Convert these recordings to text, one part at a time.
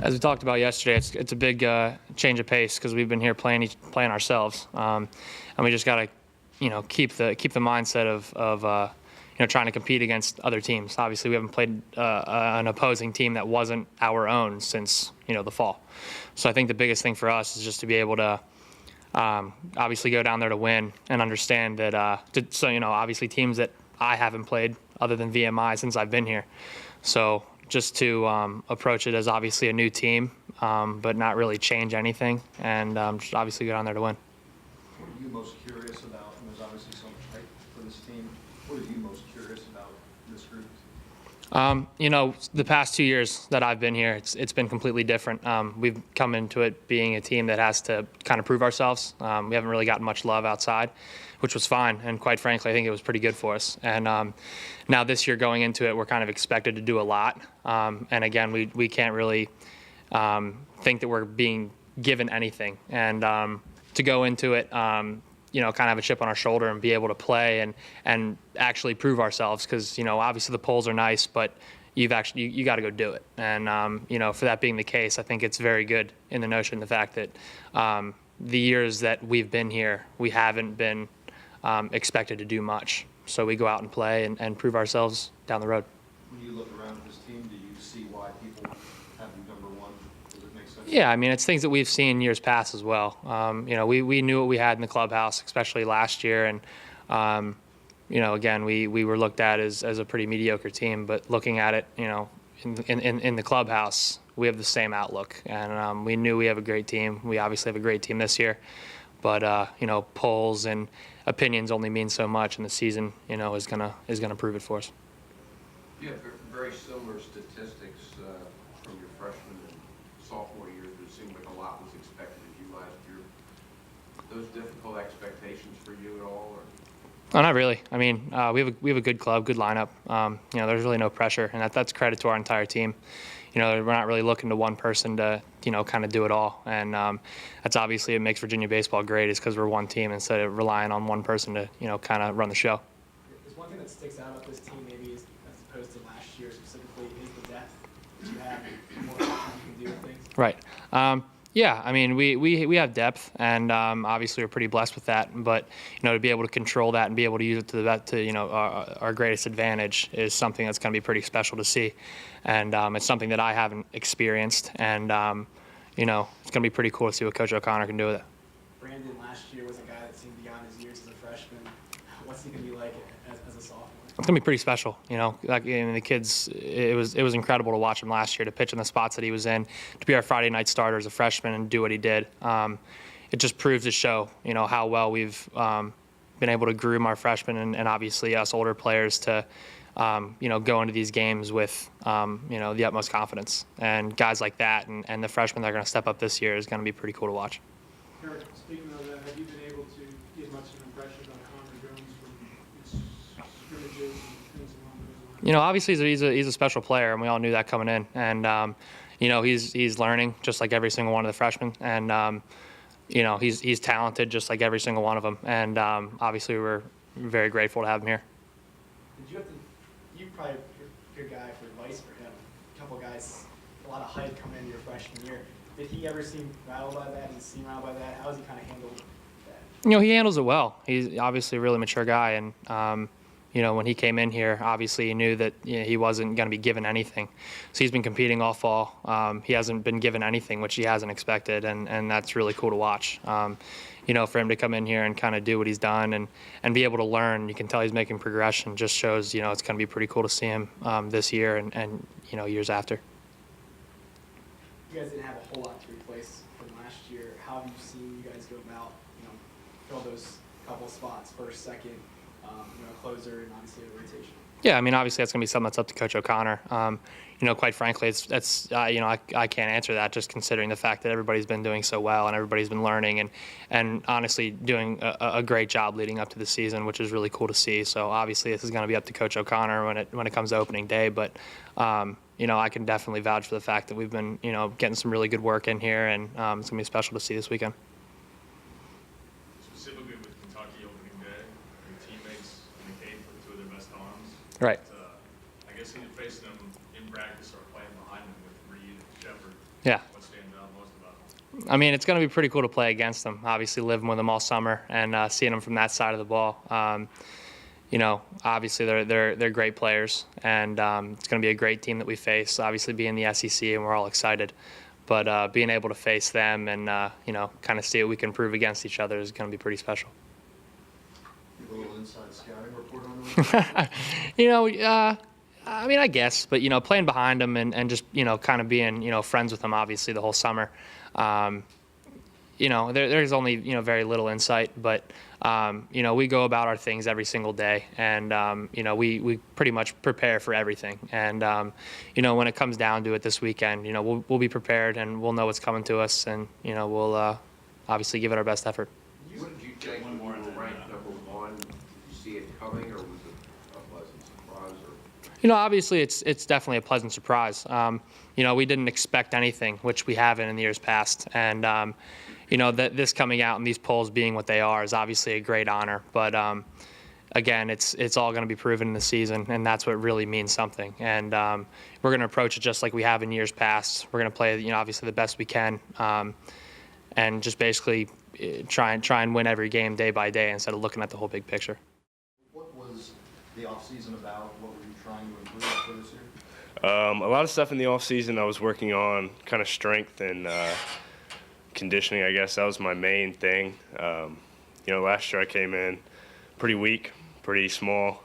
As we talked about yesterday, it's a big change of pace because we've been here playing ourselves, and we just got to keep the mindset of trying to compete against other teams. Obviously, we haven't played an opposing team that wasn't our own since the fall. So I think the biggest thing for us is just to be able to obviously go down there to win and understand that. Obviously teams that I haven't played other than VMI since I've been here. So just to approach it as obviously a new team, but not really change anything, and just obviously go down there to win. What are you most curious about? And there's obviously so much hype for this team. What are you most curious about this group? The past 2 years that I've been here, it's been completely different. We've come into it being a team that has to kind of prove ourselves. We haven't really gotten much love outside, which was fine. And quite frankly, I think it was pretty good for us. And now this year going into it, we're kind of expected to do a lot. And again, we can't really think that we're being given anything. And to go into it, kind of have a chip on our shoulder and be able to play and actually prove ourselves, because obviously the polls are nice, but you got to go do it. And for that being the case, I think it's very good in the notion, the fact that the years that we've been here, we haven't been expected to do much. So we go out and play and prove ourselves down the road. When you look around at this team, do you see why people have you number one? Does it make sense? Yeah, I mean, it's things that we've seen years past as well. We knew what we had in the clubhouse, especially last year, and again, we were looked at as a pretty mediocre team. But looking at it, in the clubhouse, we have the same outlook, and we knew we have a great team. We obviously have a great team this year, but polls and opinions only mean so much, and the season, is gonna prove it for us. You have very similar statistics from your freshman and sophomore years. It seemed like a lot was expected of you last year. Those difficult expectations for you at all? Oh, not really. I mean, we have a good club, good lineup. There's really no pressure, and that's credit to our entire team. We're not really looking to one person to kind of do it all, and that's obviously what makes Virginia baseball great, is because we're one team instead of relying on one person to kind of run the show. Is one thing that sticks out about this team, maybe as opposed to last year specifically, is the depth that you have, and more time you can do with things? Right. Yeah, I mean, we have depth, and obviously we're pretty blessed with that. But to be able to control that and be able to use it to our greatest advantage is something that's going to be pretty special to see, and it's something that I haven't experienced, and it's going to be pretty cool to see what Coach O'Connor can do with it. Brandon last year was a guy that seemed beyond his years as a freshman. What's he going to be like as a sophomore? It's gonna be pretty special, the kids. It was incredible to watch him last year, to pitch in the spots that he was in, to be our Friday night starter as a freshman and do what he did. It just proves to show, how well we've been able to groom our freshmen and obviously us older players to, go into these games with, the utmost confidence. And guys like that and the freshmen that are gonna step up this year is gonna be pretty cool to watch. Eric, speaking of that, have you been able to get much of an impression on Connor Jones from his scrimmages and things along those lines? Obviously he's a special player, and we all knew that coming in. And he's learning just like every single one of the freshmen, and he's talented just like every single one of them. And obviously we're very grateful to have him here. Did you have to? You probably your guy for advice for him. A couple guys, a lot of hype coming into your freshman year. Did he ever seem rattled by that? Did he seem rattled by that? How has he kind of handled that? He handles it well. He's obviously a really mature guy, and when he came in here, obviously he knew that he wasn't going to be given anything. So he's been competing all fall. He hasn't been given anything, which he hasn't expected, and that's really cool to watch. For him to come in here and kind of do what he's done and be able to learn, you can tell he's making progression. Just shows, it's going to be pretty cool to see him this year and years after. You guys didn't have a whole lot to replace from last year. How have you seen you guys go about, fill those couple spots, first, second, closer, and obviously a rotation? Yeah, I mean, obviously that's going to be something that's up to Coach O'Connor. Quite frankly, I can't answer that, just considering the fact that everybody's been doing so well and everybody's been learning and honestly doing a great job leading up to the season, which is really cool to see. So obviously this is going to be up to Coach O'Connor when it comes to opening day, but I can definitely vouch for the fact that we've been getting some really good work in here, and it's going to be special to see this weekend. Specifically with Kentucky opening day, your teammates indicate for two of their best arms. Right. I guess you're facing them in practice or playing behind them with Reed and Shepard. Yeah. What stands out most about them? I mean, it's going to be pretty cool to play against them. Obviously, living with them all summer and seeing them from that side of the ball. You know, obviously they're great players, and it's going to be a great team that we face. Obviously, being the SEC, and we're all excited. But being able to face them and you know, kind of see what we can prove against each other is going to be pretty special. Give a little inside scouting report on them. You know, I mean, I guess, but you know, playing behind them and just you know, kind of being you know friends with them, obviously the whole summer. You know, there's only you know very little insight, but you know we go about our things every single day, and you know we pretty much prepare for everything. And you know when it comes down to it this weekend, you know we'll be prepared and we'll know what's coming to us, and you know we'll obviously give it our best effort. What did you think when you were ranked #1? Did you see it coming, or was it a pleasant surprise? Or? You know, obviously it's definitely a pleasant surprise. You know, we didn't expect anything, which we haven't in the years past, and you know that this coming out and these polls being what they are is obviously a great honor. But again, it's all going to be proven in the season, and that's what really means something. And we're going to approach it just like we have in years past. We're going to play, you know, obviously the best we can, and just basically try and win every game day by day instead of looking at the whole big picture. What was the offseason about? What were you trying to improve for this year? A lot of stuff in the off season I was working on, kind of strength and conditioning. I guess that was my main thing. You know, last year I came in pretty weak, pretty small,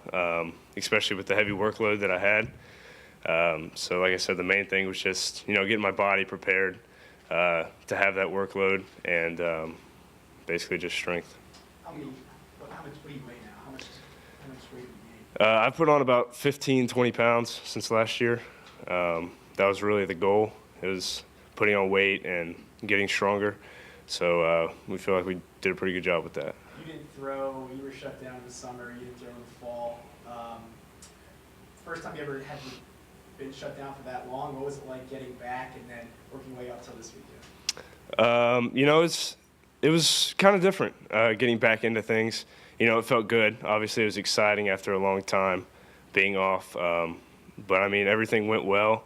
especially with the heavy workload that I had. So like I said, the main thing was just you know getting my body prepared to have that workload and basically just strength. How much do you weigh now? How much weight do you gain? I've put on about 15, 20 pounds since last year. That was really the goal. It was putting on weight and getting stronger. So we feel like we did a pretty good job with that. You didn't throw. You were shut down in the summer. You didn't throw in the fall. First time you ever had been shut down for that long. What was it like getting back and then working way up till this weekend? You know, it was kind of different getting back into things. You know, it felt good. Obviously, it was exciting after a long time being off. But, I mean, everything went well.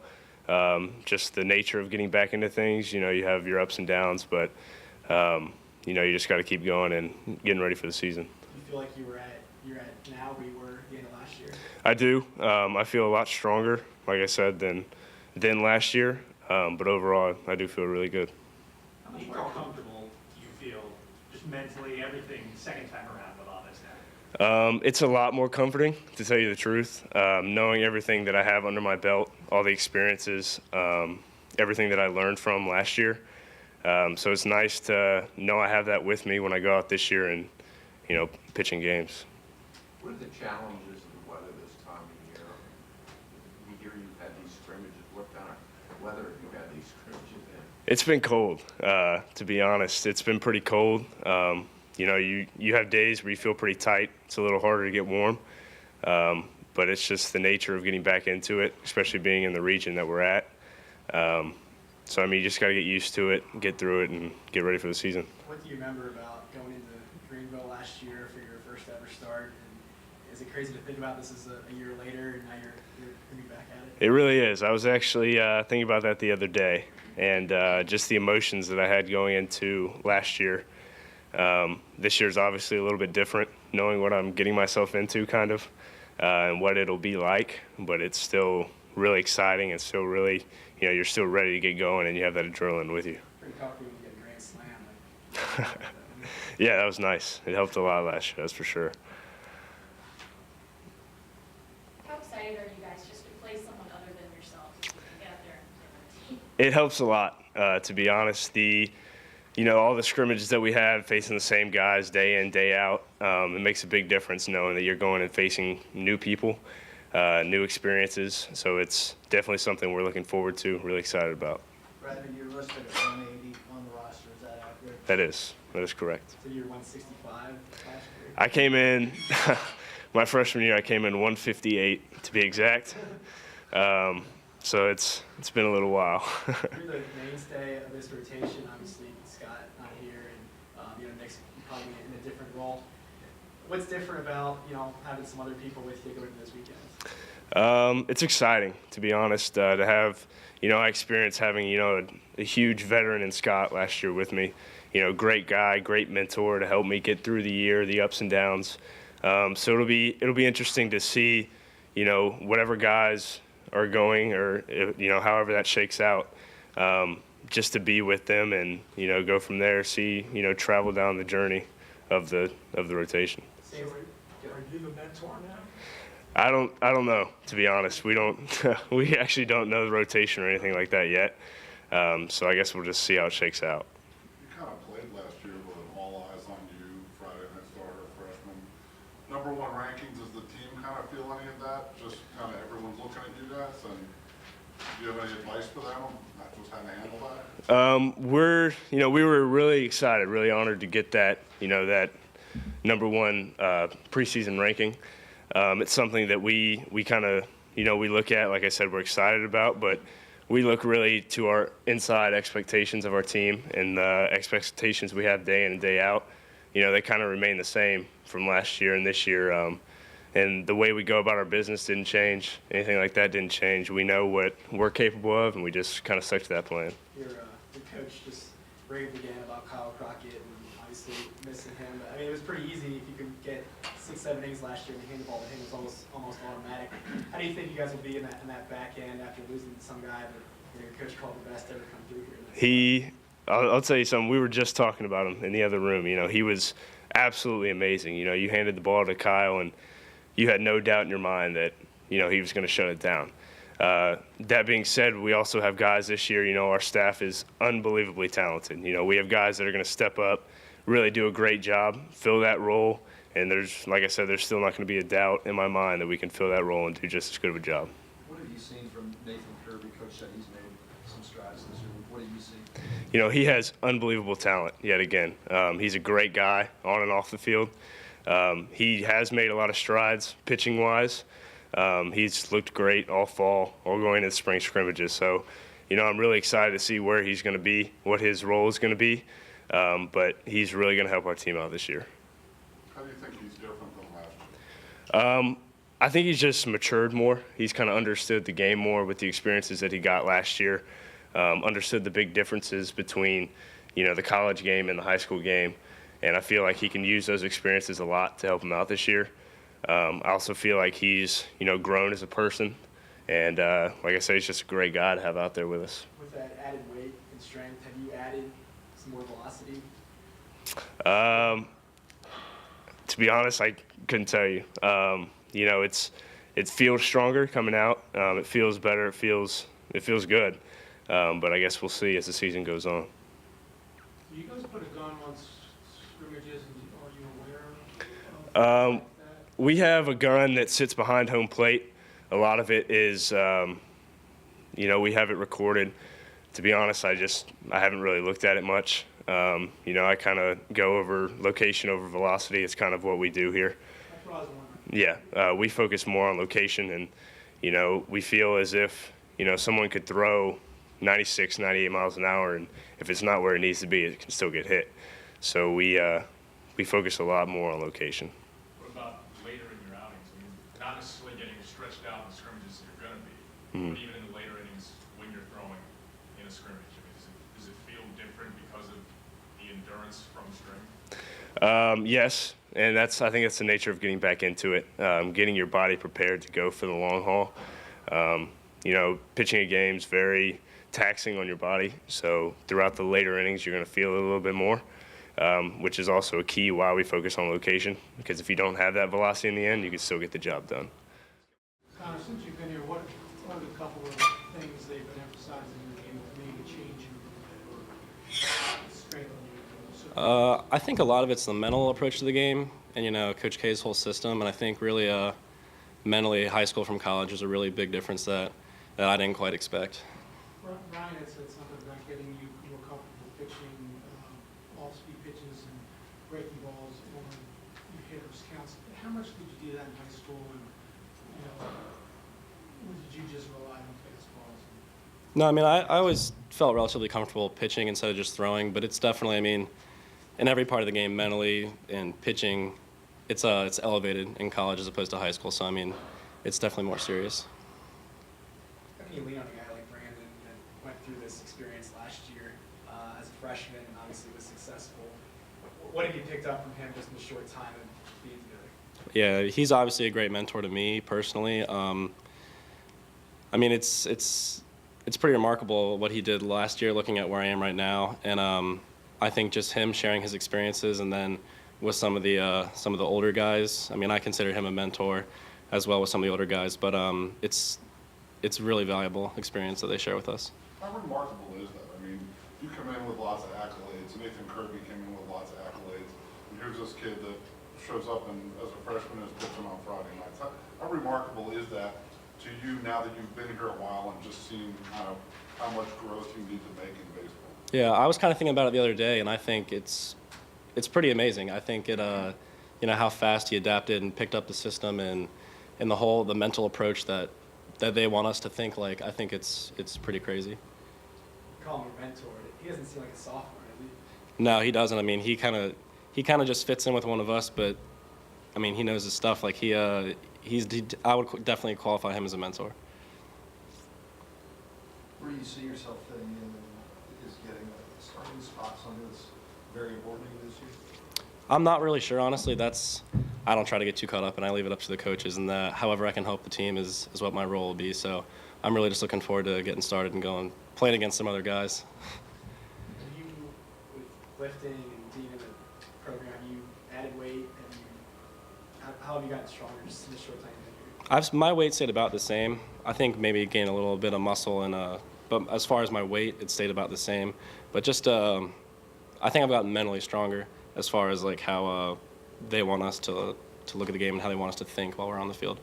Just the nature of getting back into things, you know, you have your ups and downs. But, you know, you just got to keep going and getting ready for the season. Do you feel like you're at now where you were at the end of last year? I do. I feel a lot stronger, like I said, than last year. But overall, I do feel really good. How much more comfortable do you feel, just mentally, everything, second time around with all this now? It's a lot more comforting, to tell you the truth. Knowing everything that I have under my belt, all the experiences, everything that I learned from last year. So it's nice to know I have that with me when I go out this year and, you know, pitching games. What are the challenges of the weather this time of year? We hear you've had these scrimmages. What kind of weather have you had these scrimmages in? It's been cold, to be honest. It's been pretty cold. You know, you have days where you feel pretty tight. It's a little harder to get warm. But it's just the nature of getting back into it, especially being in the region that we're at. So, I mean, you just got to get used to it, get through it, and get ready for the season. What do you remember about going into Greenville last year for your first ever start? And is it crazy to think about this as a year later and now you're going to be back at it? It really is. I was actually thinking about that the other day, and just the emotions that I had going into last year. This year's obviously a little bit different, knowing what I'm getting myself into, kind of, and what it'll be like. But it's still really exciting and still really, you know, you're still ready to get going, and you have that adrenaline with you. Pretty comfortable when you get a grand slam. Yeah, that was nice. It helped a lot last year, that's for sure. How excited are you guys just to play someone other than yourself? Get out there and play. It helps a lot, to be honest. You know, all the scrimmages that we have, facing the same guys day in, day out, it makes a big difference knowing that you're going and facing new people, new experiences. So it's definitely something we're looking forward to, really excited about. Bradley, you're listed at 180 on the roster. Is that accurate? That is correct. So you're 165 last year? I came in, my freshman year, I came in 158 to be exact. So it's been a little while. You're the mainstay of this rotation. Obviously, Scott not here, and you know, Nick's probably in a different role. What's different about, having some other people with you going to those weekends? It's exciting, to be honest, to have, I experienced having, a huge veteran in Scott last year with me. Great guy, great mentor to help me get through the year, the ups and downs. So it'll be interesting to see, whatever guys are going or, however that shakes out, just to be with them and, go from there, see, travel down the journey of the rotation. So are you the mentor now? I don't know, to be honest. We actually don't know the rotation or anything like that yet. So I guess we'll just see how it shakes out. You kind of played last year with all eyes on you, Friday night starter, freshman. Number one rankings, does the team kind of feel any of that? Just kind of everyone's looking at you guys, and do you have any advice for them on just how to handle that? We were really excited, really honored to get that, that number one preseason ranking. It's something that we kind of, we look at, like I said, we're excited about, but we look really to our inside expectations of our team and the expectations we have day in and day out. They kind of remain the same from last year and this year. And the way we go about our business didn't change. Anything like that didn't change. We know what we're capable of, and we just kind of stuck to that plan. Your coach just raved again about Kyle Crockett and obviously missing him. I mean, it was pretty easy if you could get 6-7 innings last year and hand the ball to him. It was almost automatic. How do you think you guys will be in that back end after losing some guy that your coach called the best to ever come through here? I'll tell you something. We were just talking about him in the other room. He was absolutely amazing. You handed the ball to Kyle, and you had no doubt in your mind that, he was going to shut it down. That being said, we also have guys this year. Our staff is unbelievably talented. We have guys that are going to step up, really do a great job, fill that role. And like I said, there's still not going to be a doubt in my mind that we can fill that role and do just as good of a job. What have you seen from Nathan Kirby? Coach said he's made some strides this year. What have you seen? He has unbelievable talent yet again. He's a great guy on and off the field. He has made a lot of strides pitching-wise. He's looked great all fall, all going into the spring scrimmages. So, I'm really excited to see where he's going to be, what his role is going to be. But he's really going to help our team out this year. How do you think he's different than last year? I think he's just matured more. He's kind of understood the game more with the experiences that he got last year. Understood the big differences between, the college game and the high school game. And I feel like he can use those experiences a lot to help him out this year. I also feel like he's, grown as a person. And like I said, he's just a great guy to have out there with us. With that added weight and strength, have you added some more velocity? To be honest, I couldn't tell you. It feels stronger coming out. It feels better. It feels good. But I guess we'll see as the season goes on. Do you guys put a gun on scrimmages, and are you aware of that? We have a gun that sits behind home plate. A lot of it is, we have it recorded. To be honest, I haven't really looked at it much. I kind of go over location over velocity. It's kind of what we do here. That's what I was wondering. Yeah, we focus more on location, and, we feel as if, someone could throw 96, 98 miles an hour, and if it's not where it needs to be, it can still get hit. So we focus a lot more on location. What about later in your outings? I mean, not necessarily getting stretched out in the scrimmages that you're going to be, but even in the later innings when you're throwing in a scrimmage. I mean, does it feel different because of the endurance from strength? Yes, and I think that's the nature of getting back into it, getting your body prepared to go for the long haul. Pitching a game is very taxing on your body, so throughout the later innings you're going to feel it a little bit more, which is also a key why we focus on location, because if you don't have that velocity in the end, you can still get the job done. Connor, since you've been here, what are the couple of things they've been emphasizing in the game that made a change in strength? I think a lot of it's the mental approach to the game and, Coach K's whole system. And I think really mentally, high school from college is a really big difference that I didn't quite expect. Ryan had said something about getting you more comfortable pitching off-speed pitches and breaking balls on your hitters' counts. How much did you do that in high school? And, or did you just rely on fastballs? No, I mean, I always felt relatively comfortable pitching instead of just throwing. But it's definitely, in every part of the game, mentally and pitching, it's elevated in college as opposed to high school. So I mean, it's definitely more serious. How can you lean on a guy like Brandon that went through this experience last year as a freshman and obviously was successful? What have you picked up from him just in the short time of being together? Yeah, he's obviously a great mentor to me personally. I mean, it's pretty remarkable what he did last year, looking at where I am right now, and I think just him sharing his experiences, and then with some of the older guys. I mean, I consider him a mentor, as well with some of the older guys. But it's really valuable experience that they share with us. How remarkable is that? I mean, you come in with lots of accolades. Nathan Kirby came in with lots of accolades, and here's this kid that shows up and as a freshman is pitching on Friday nights. How remarkable is that to you now that you've been here a while and just seen kind of how much growth you need to make in baseball? Yeah, I was kind of thinking about it the other day, and I think it's pretty amazing. I think it, how fast he adapted and picked up the system and the mental approach that they want us to think like. I think it's pretty crazy. You call him your mentor. He doesn't seem like a sophomore, does he? No, he doesn't. I mean, he kind of just fits in with one of us, but I mean, he knows his stuff. Like I would definitely qualify him as a mentor. Where do you see yourself fitting in, and is getting a starting spot something that's very important to you this year? I'm not really sure, honestly. I don't try to get too caught up, and I leave it up to the coaches, and however I can help the team is what my role will be. So I'm really just looking forward to getting started and playing against some other guys. You, with lifting and being in the program, you added weight, and how have you gotten stronger just in a short time? My weight stayed about the same. I think maybe gained a little bit of muscle, but as far as my weight, it stayed about the same. But just I think I've gotten mentally stronger as far as like how they want us to look at the game and how they want us to think while we're on the field.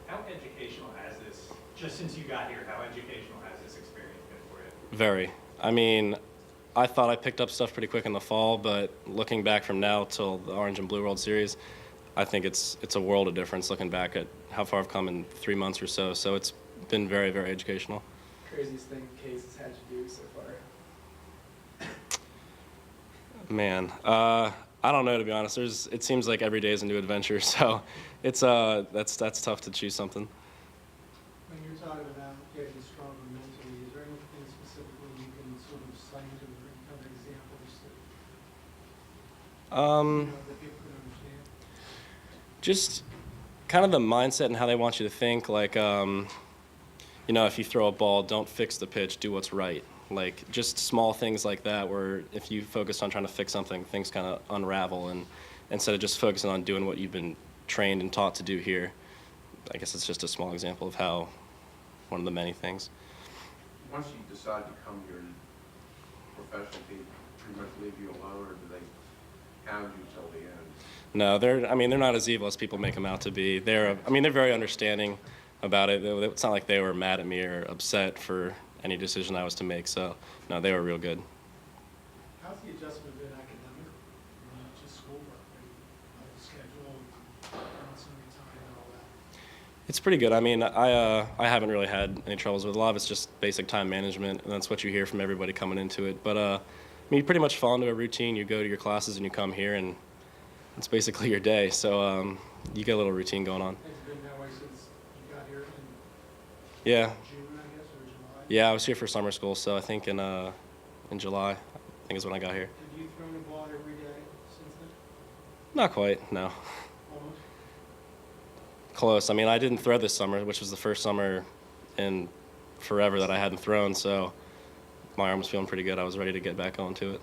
How educational has this, just since you got here, how educational has this experience been for you? Very. I mean, I thought I picked up stuff pretty quick in the fall, but looking back from now till the Orange and Blue World Series, I think it's a world of difference looking back at how far I've come in 3 months or so. So it's been very, very educational. Craziest thing Case has had you do so far? Man, I don't know, to be honest. It seems like every day is a new adventure, so it's that's tough to choose something. When you're talking about getting stronger mentally, is there anything specifically you can sort of cite to become examples that people can understand? Just kind of the mindset and how they want you to think. Like, if you throw a ball, don't fix the pitch, do what's right. Like, just small things like that where if you focus on trying to fix something, things kind of unravel. And instead of just focusing on doing what you've been trained and taught to do here, I guess it's just a small example of how one of the many things. Once you decide to come here, professional team pretty much leave you alone, or do they hound you till the end? No, they're not as evil as people make them out to be. They're very understanding about it. It's not like they were mad at me or upset for any decision I was to make. So, no, they were real good. How's the adjustment been academically? Not just schoolwork, but the schedule, balance and time and all that? It's pretty good. I mean, I haven't really had any troubles with it. A lot of it's just basic time management, and that's what you hear from everybody coming into it. But I mean, you pretty much fall into a routine. You go to your classes and you come here, and it's basically your day. So you get a little routine going on. Has it been that way since you got here in Yeah. June, I guess, or July? Yeah, I was here for summer school, so I think in July, I think is when I got here. Have you thrown a ball every day since then? Not quite, no. Almost? Close. I mean, I didn't throw this summer, which was the first summer in forever that I hadn't thrown, so my arm was feeling pretty good. I was ready to get back onto it.